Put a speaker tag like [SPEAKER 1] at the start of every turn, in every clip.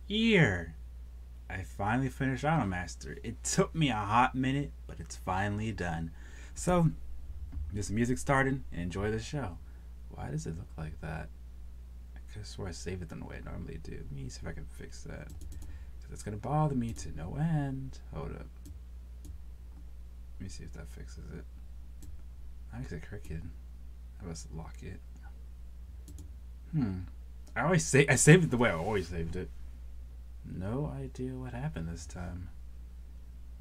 [SPEAKER 1] Year. I finally finished Idolm ster. It took me a hot minute, but it's finally done. So, get some music started and enjoy the show. Why does it look like that? I could have swore I saved it the way I normally do. Let me see if I can fix that. Because it's going to bother me to no end. Hold up. Let me see if that fixes it. I makes it crooked. I must lock it. I saved it the way I always saved it. No idea what happened this time.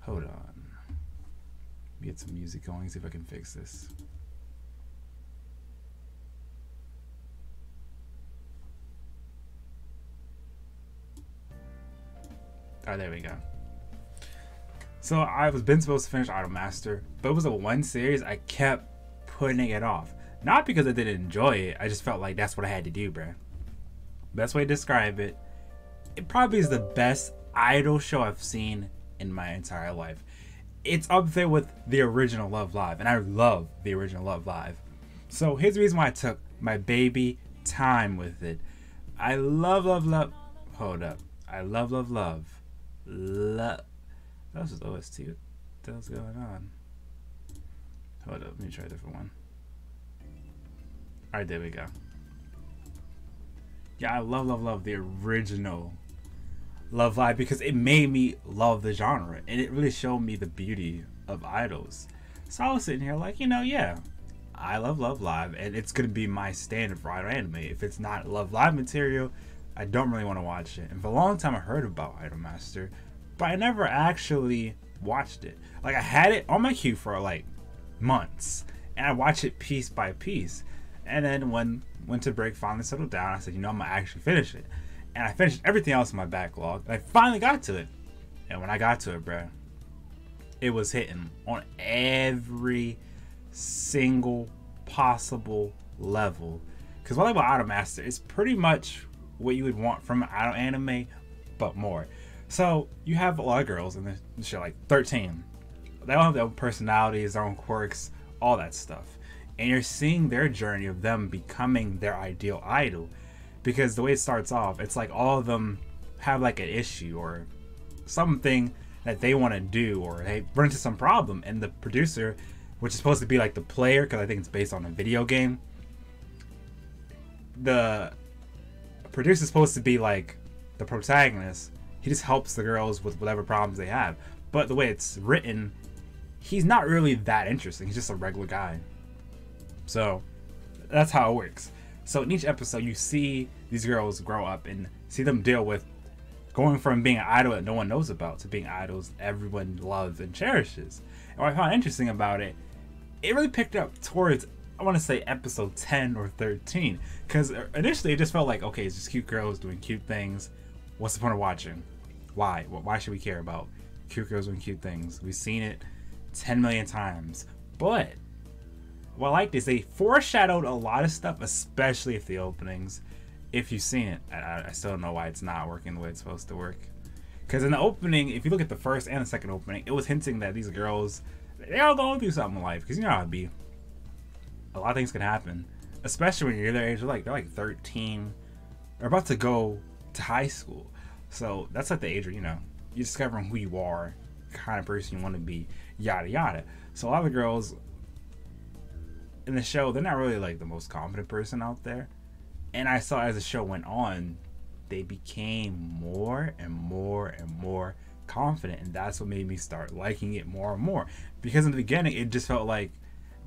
[SPEAKER 1] Hold on. Let me get some music going, see if I can fix this. Oh, there we go. So I was been supposed to finish Idolm ster, but it was a one series I kept putting it off. Not because I didn't enjoy it, I just felt like that's what I had to do, bruh. Best way to describe it, it probably is the best idol show I've seen in my entire life. It's up there with the original Love Live, and I love the original Love Live. So here's the reason why I took my baby time with it. I love. Hold up. I love. That was just OST. What the hell's going on? Hold up. Let me try a different one. Alright, there we go. Yeah, I love the original Love Live because it made me love the genre and it really showed me the beauty of idols. So I was sitting here like, yeah, I love Love Live and it's gonna be my standard for idol anime. If it's not Love Live material, I don't really want to watch it. And for a long time I heard about Idolm ster, but I never actually watched it. Like I had it on my queue for like months and I watched it piece by piece. And then when Winter Break finally settled down, I said, I'm gonna actually finish it. And I finished everything else in my backlog. And I finally got to it. And when I got to it, bruh, it was hitting on every single possible level. Because what I like about Idolm ster is pretty much what you would want from an idol anime, but more. So you have a lot of girls in the show, like 13. They all have their own personalities, their own quirks, all that stuff. And you're seeing their journey of them becoming their ideal idol. Because the way it starts off, it's like all of them have like an issue or something that they want to do, or they run into some problem, and the producer, which is supposed to be like the player, because I think it's based on a video game, the producer is supposed to be like the protagonist. He just helps the girls with whatever problems they have. But the way it's written, he's not really that interesting. He's just a regular guy. So that's how it works. So in each episode, you see these girls grow up and see them deal with going from being an idol that no one knows about to being idols everyone loves and cherishes. And what I found interesting about it, it really picked up towards, I want to say, episode 10 or 13. Because initially it just felt like, okay, it's just cute girls doing cute things. What's the point of watching? Why? Why should we care about cute girls doing cute things? We've seen it 10 million times. But what I liked is they foreshadowed a lot of stuff, especially if the openings. If you've seen it, I still don't know why it's not working the way it's supposed to work. Because in the opening, if you look at the first and the second opening, it was hinting that these girls, they're all going through something in life. Because you know how it'd be. A lot of things can happen, especially when you're their age. They're like 13. They're about to go to high school. So that's like the age where, you're discovering who you are, the kind of person you want to be, yada yada. So a lot of the girls in the show, they're not really like the most confident person out there. And I saw as the show went on, they became more and more and more confident. And that's what made me start liking it more and more. Because in the beginning, it just felt like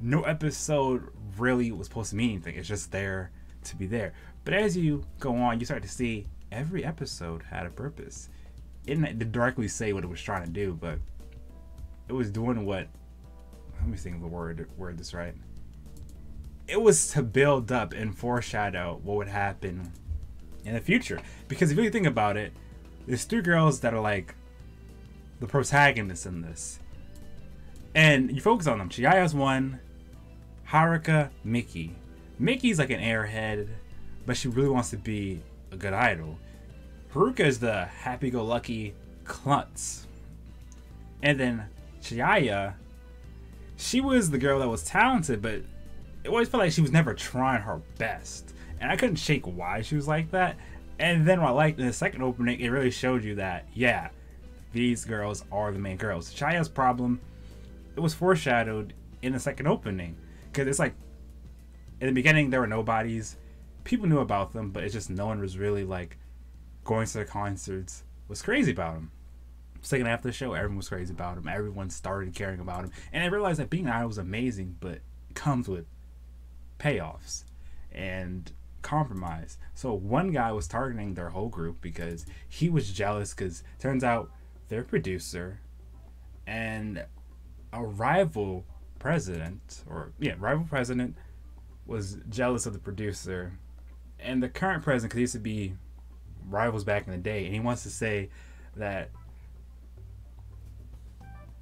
[SPEAKER 1] no episode really was supposed to mean anything. It's just there to be there. But as you go on, you start to see every episode had a purpose. It didn't directly say what it was trying to do, but it was doing what, let me think of the word this right. It was to build up and foreshadow what would happen in the future. Because if you really think about it, there's three girls that are like the protagonists in this. And you focus on them. Chiyaya's one, Haruka, Miki. Miki's like an airhead, but she really wants to be a good idol. Haruka is the happy-go-lucky klutz. And then Chiyaya, she was the girl that was talented, but it always felt like she was never trying her best. And I couldn't shake why she was like that. And then what I liked in the second opening, it really showed you that, yeah, these girls are the main girls. Chaya's problem, it was foreshadowed in the second opening. Because it's like, in the beginning, there were nobodies. People knew about them, but it's just no one was really, like, going to their concerts, was crazy about them. Second half of the show, everyone was crazy about him. Everyone started caring about him. And I realized that being an idol was amazing, but it comes with payoffs and compromise. So one guy was targeting their whole group because he was jealous, because turns out their producer and a rival president, was jealous of the producer. And the current president, because he used to be rivals back in the day, and he wants to say that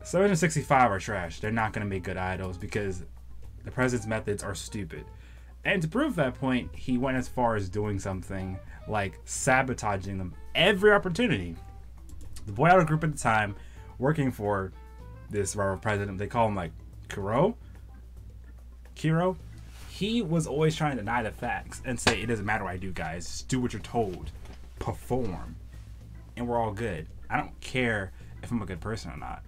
[SPEAKER 1] 765 are trash. They're not going to make good idols because the president's methods are stupid. And to prove that point, he went as far as doing something like sabotaging them every opportunity. The boy idol group at the time, working for this rival president, they call him like Kiro. He was always trying to deny the facts and say, it doesn't matter what I do, guys. Just do what you're told. Perform. And we're all good. I don't care if I'm a good person or not.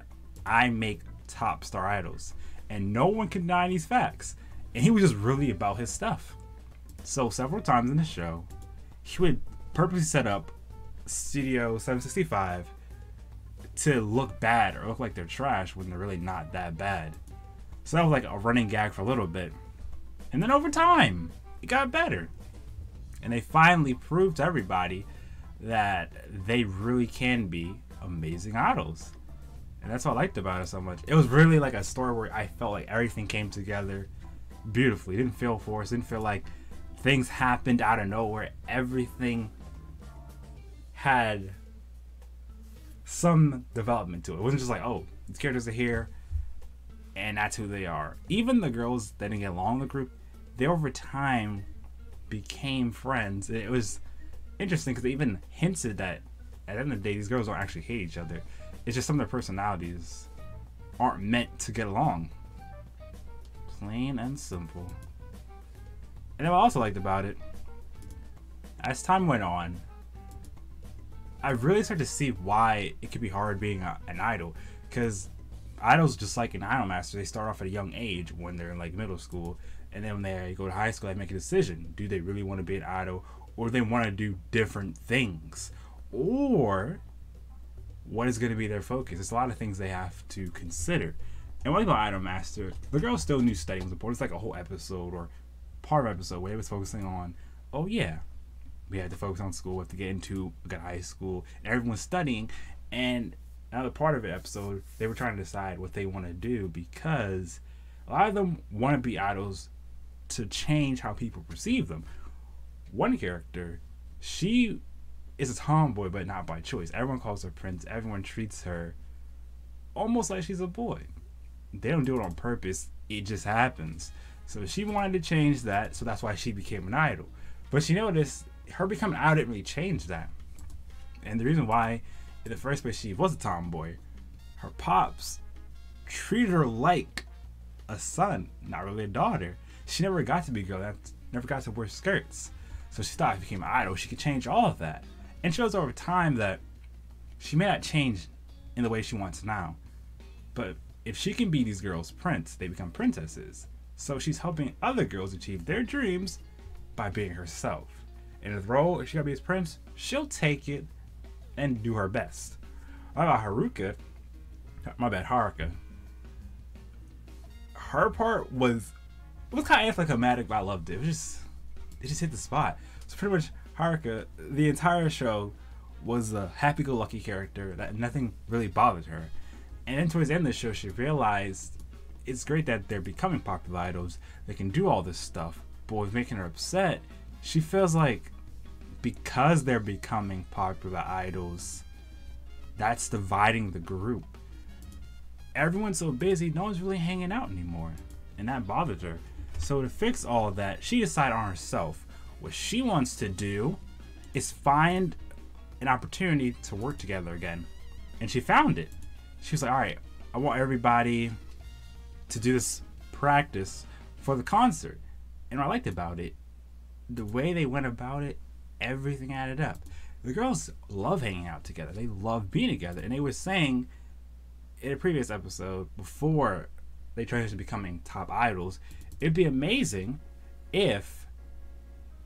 [SPEAKER 1] I make top star idols. And no one can deny these facts. And he was just really about his stuff. So several times in the show, he would purposely set up Studio 765 to look bad or look like they're trash when they're really not that bad. So that was like a running gag for a little bit. And then over time, it got better. And they finally proved to everybody that they really can be amazing idols. And that's what I liked about it so much. It was really like a story where I felt like everything came together beautifully. It didn't feel forced. It didn't feel like things happened out of nowhere. Everything had some development to it. It wasn't just like, oh, these characters are here and that's who they are. Even the girls that didn't get along in the group, they over time became friends. It was interesting because they even hinted that at the end of the day, these girls don't actually hate each other. It's just some of their personalities aren't meant to get along. Plain and simple. And what I also liked about it, as time went on, I really started to see why it could be hard being an idol. Because idols, just like an Idol Master, they start off at a young age when they're in like middle school. And then when they go to high school, they make a decision. Do they really want to be an idol? Or do they want to do different things? Or what is going to be their focus? There's a lot of things they have to consider. And when I go Idol Master, the girls still knew studying was important. It's like a whole episode or part of an episode where they was focusing on, oh yeah, we had to focus on school, we have to get into a good high school, and everyone's studying. And another part of the episode, they were trying to decide what they want to do, because a lot of them want to be idols to change how people perceive them. One character, she is a tomboy, but not by choice. Everyone calls her Prince. Everyone treats her almost like she's a boy. They don't do it on purpose. It just happens. So she wanted to change that, so that's why she became an idol. But she noticed her becoming an idol didn't really change that. And the reason why, in the first place, she was a tomboy, her pops treated her like a son, not really a daughter. She never got to be a girl, never got to wear skirts. So she thought if she became an idol, she could change all of that. And shows over time that she may not change in the way she wants now, but if she can be these girls' prince, they become princesses. So she's helping other girls achieve their dreams by being herself. In the role, if she gotta be his prince, she'll take it and do her best. About Haruka, Haruka. Her part was kind of anticlimactic, but I loved it. It just hit the spot. So pretty much Haruka, the entire show was a happy-go-lucky character that nothing really bothered her. And then towards the end of the show, she realized it's great that they're becoming popular idols. They can do all this stuff. But what's making her upset, she feels like because they're becoming popular idols, that's dividing the group. Everyone's so busy, no one's really hanging out anymore. And that bothered her. So to fix all of that, she decided on herself. What she wants to do is find an opportunity to work together again. And she found it. She was like, alright, I want everybody to do this practice for the concert. And what I liked about it, the way they went about it, everything added up. The girls love hanging out together. They love being together. And they were saying in a previous episode, before they transitioned to becoming top idols, it'd be amazing if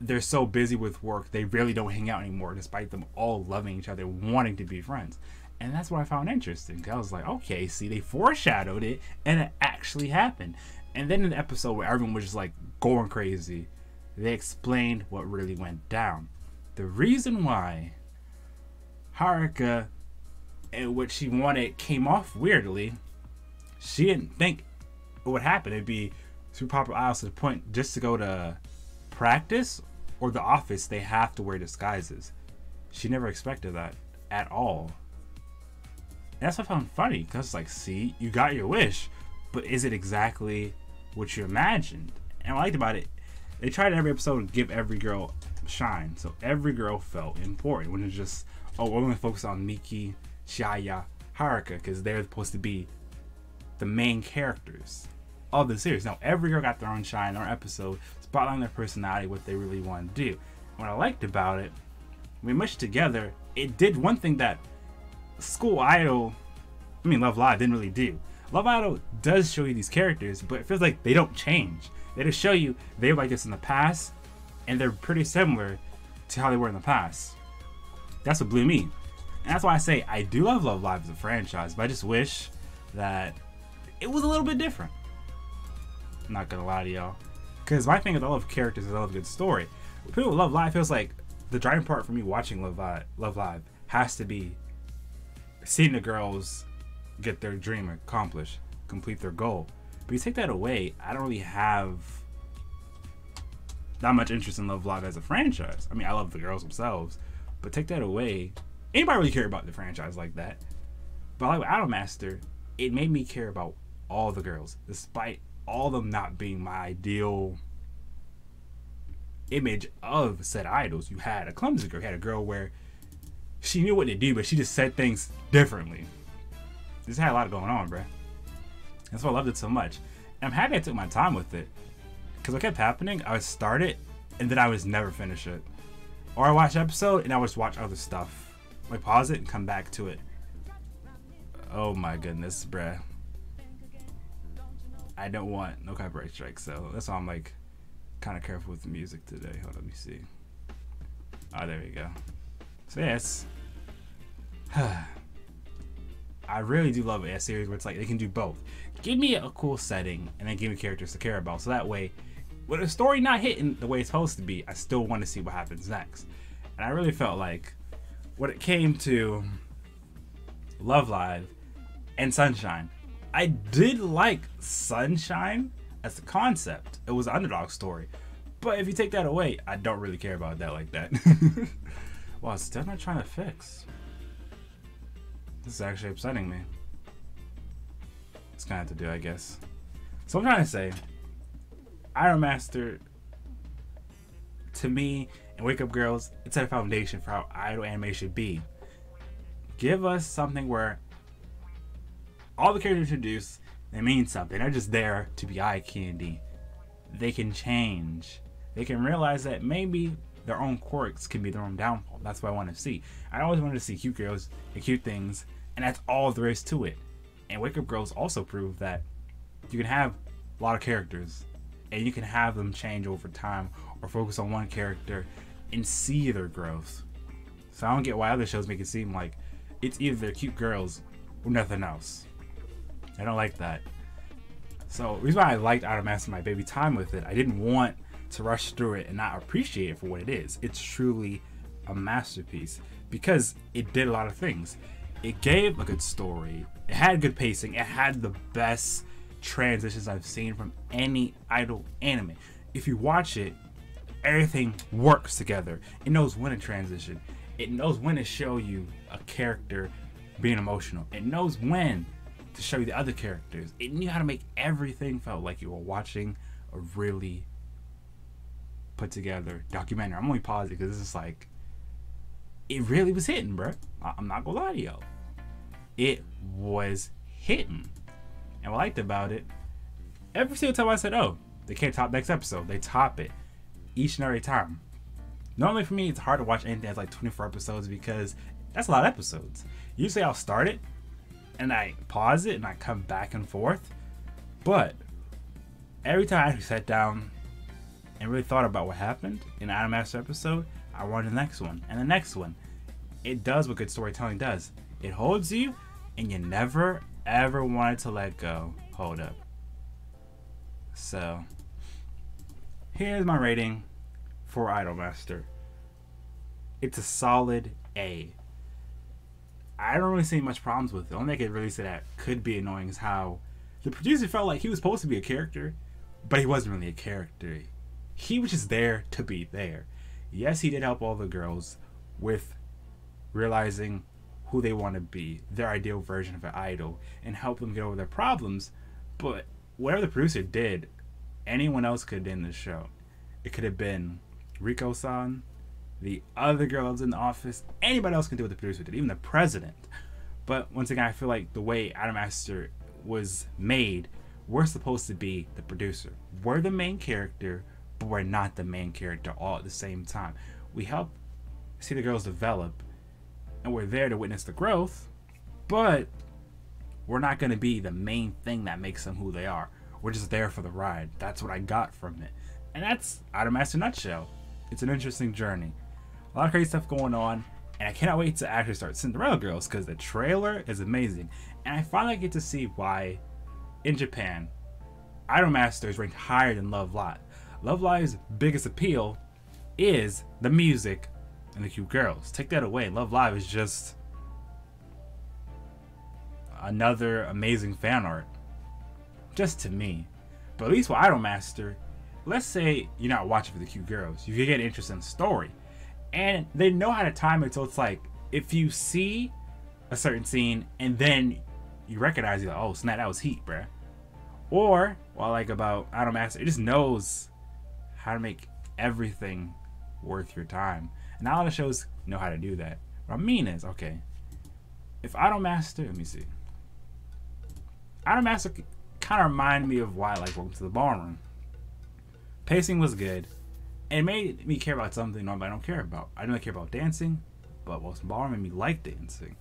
[SPEAKER 1] they're so busy with work they really don't hang out anymore, despite them all loving each other, wanting to be friends. And that's what I found interesting. I was like, okay, see, they foreshadowed it, and it actually happened. And then in the episode where everyone was just like going crazy, they explained what really went down. The reason why Haruka and what she wanted came off weirdly, she didn't think it would happen. It'd be super popular idols to the point just to go to practice or the office, they have to wear disguises. She never expected that at all. And that's what I found funny, because it's like, see, you got your wish, but is it exactly what you imagined? And what I liked about it, they tried every episode to give every girl shine, so every girl felt important. When it's just, oh, we're going to focus on Miki, Shaya, Haruka, because they're supposed to be the main characters of the series. Now, every girl got their own shine, their own episode, spotlighting their personality, what they really want to do. What I liked about it, we meshed together, it did one thing that School Idol, Love Live didn't really do. Love Idol does show you these characters, but it feels like they don't change. They just show you they were like this in the past, and they're pretty similar to how they were in the past. That's what blew me. And that's why I say I do love Love Live as a franchise, but I just wish that it was a little bit different. I'm not gonna lie to y'all. Because my thing is I love characters and I love a good story. People Love Live feels like the driving part for me watching Love Live has to be seeing the girls get their dream accomplished, complete their goal. But you take that away, I don't really have that much interest in Love Live as a franchise. I mean, I love the girls themselves, but take that away, anybody really care about the franchise like that? But like with Idol ster, it made me care about all the girls, despite all of them not being my ideal image of said idols. You had a clumsy girl, you had a girl where she knew what to do, but she just said things differently. This had a lot going on, bruh. That's why I loved it so much. And I'm happy I took my time with it. Because what kept happening, I would start it, and then I would never finish it. Or I watch an episode, and I would just watch other stuff. Like pause it and come back to it. Oh my goodness, bruh. I don't want no copyright strikes, so that's why I'm like kind of careful with the music today. Hold on, let me see. Oh, there we go. So yes, I really do love a series where it's like they can do both. Give me a cool setting and then give me characters to care about. So that way, with a story not hitting the way it's supposed to be, I still want to see what happens next. And I really felt like when it came to Love Live and Sunshine, I did like Sunshine as a concept. It was an underdog story. But if you take that away, I don't really care about that like that. Wow, it's still not trying to fix. This is actually upsetting me. It's gonna have to do, I guess. So I'm trying to say, Idol ster, to me, and Wake Up Girls, it's a foundation for how idol anime should be. Give us something where all the characters introduced, they mean something. They're not just there to be eye candy. They can change. They can realize that maybe their own quirks can be their own downfall. That's what I want to see. I always wanted to see cute girls and cute things, and that's all there is to it. And Wake Up Girls also prove that you can have a lot of characters, and you can have them change over time or focus on one character and see their growth. So I don't get why other shows make it seem like it's either they're cute girls or nothing else. I don't like that. So the reason why I liked Idol ster, my baby time with it, I didn't want to rush through it and not appreciate it for what it is. It's truly a masterpiece because it did a lot of things. It gave a good story. It had good pacing. It had the best transitions I've seen from any idol anime. If you watch it, everything works together. It knows when to transition. It knows when to show you a character being emotional. It knows when to show you the other characters. It knew how to make everything felt like you were watching a really put together documentary. I'm only pausing because this is like, it really was hitting, bro. I'm not gonna lie to y'all. It was hitting. And what I liked about it, every single time I said, oh, they can't top next episode, they top it each and every time. Normally for me, it's hard to watch anything that's like 24 episodes because that's a lot of episodes. Usually I'll start it and I pause it and I come back and forth. But every time I actually sat down and really thought about what happened in the Idolm ster episode, I wanted the next one and the next one. It does what good storytelling does. It holds you and you never ever wanted to let go. Hold up. So here's my rating for Idolm ster. It's a solid A. I don't really see much problems with it. The only thing I could really say that could be annoying is how the producer felt like he was supposed to be a character, but he wasn't really a character. He was just there to be there. Yes, he did help all the girls with realizing who they want to be, their ideal version of an idol, and help them get over their problems. But whatever the producer did, anyone else could have done this show. It could have been Rico-san, the other girl that was in the office. Anybody else can do what the producer did, even the president. But once again, I feel like the way Idolm ster was made, we're supposed to be the producer. We're the main character, but we're not the main character all at the same time. We help see the girls develop, and we're there to witness the growth, but we're not going to be the main thing that makes them who they are. We're just there for the ride. That's what I got from it. And that's Idolm ster nutshell. It's an interesting journey. A lot of crazy stuff going on, and I cannot wait to actually start Cinderella Girls because the trailer is amazing. And I finally get to see why, in Japan, Idolm ster is ranked higher than Love Live. Love Live's biggest appeal is the music and the cute girls. Take that away. Love Live is just another amazing fan art. Just to me. But at least with Idolm ster, let's say you're not watching for the cute girls. You get an interesting story. And they know how to time it so it's like, if you see a certain scene and then you recognize, you're like, oh snap, that was heat, bruh. Or, what I like about Idolm ster, it just knows how to make everything worth your time. And not a lot of shows know how to do that. What I mean is, okay, if Idolm ster, let me see. Idolm ster kind of reminded me of why I like Welcome to the Ballroom. Pacing was good. And it made me care about something normally I don't care about. I don't really care about dancing, but Welcome to the Ballroom made me like dancing.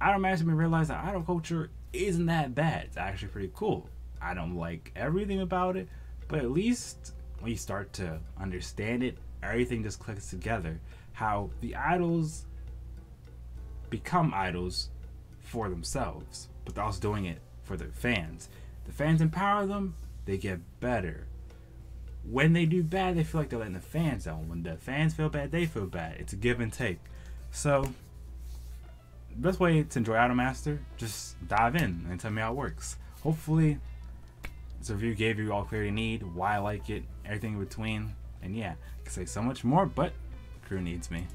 [SPEAKER 1] Idolm ster made me realize that idol culture isn't that bad. It's actually pretty cool. I don't like everything about it, but at least when you start to understand it, everything just clicks together. How the idols become idols for themselves, but they're also doing it for their fans. The fans empower them, they get better. When they do bad, they feel like they're letting the fans down. When the fans feel bad, they feel bad. It's a give and take. So, the best way to enjoy Idolm ster, just dive in and tell me how it works. Hopefully, this review gave you all the clarity you need, why I like it, everything in between. And yeah, I can say so much more, but the crew needs me.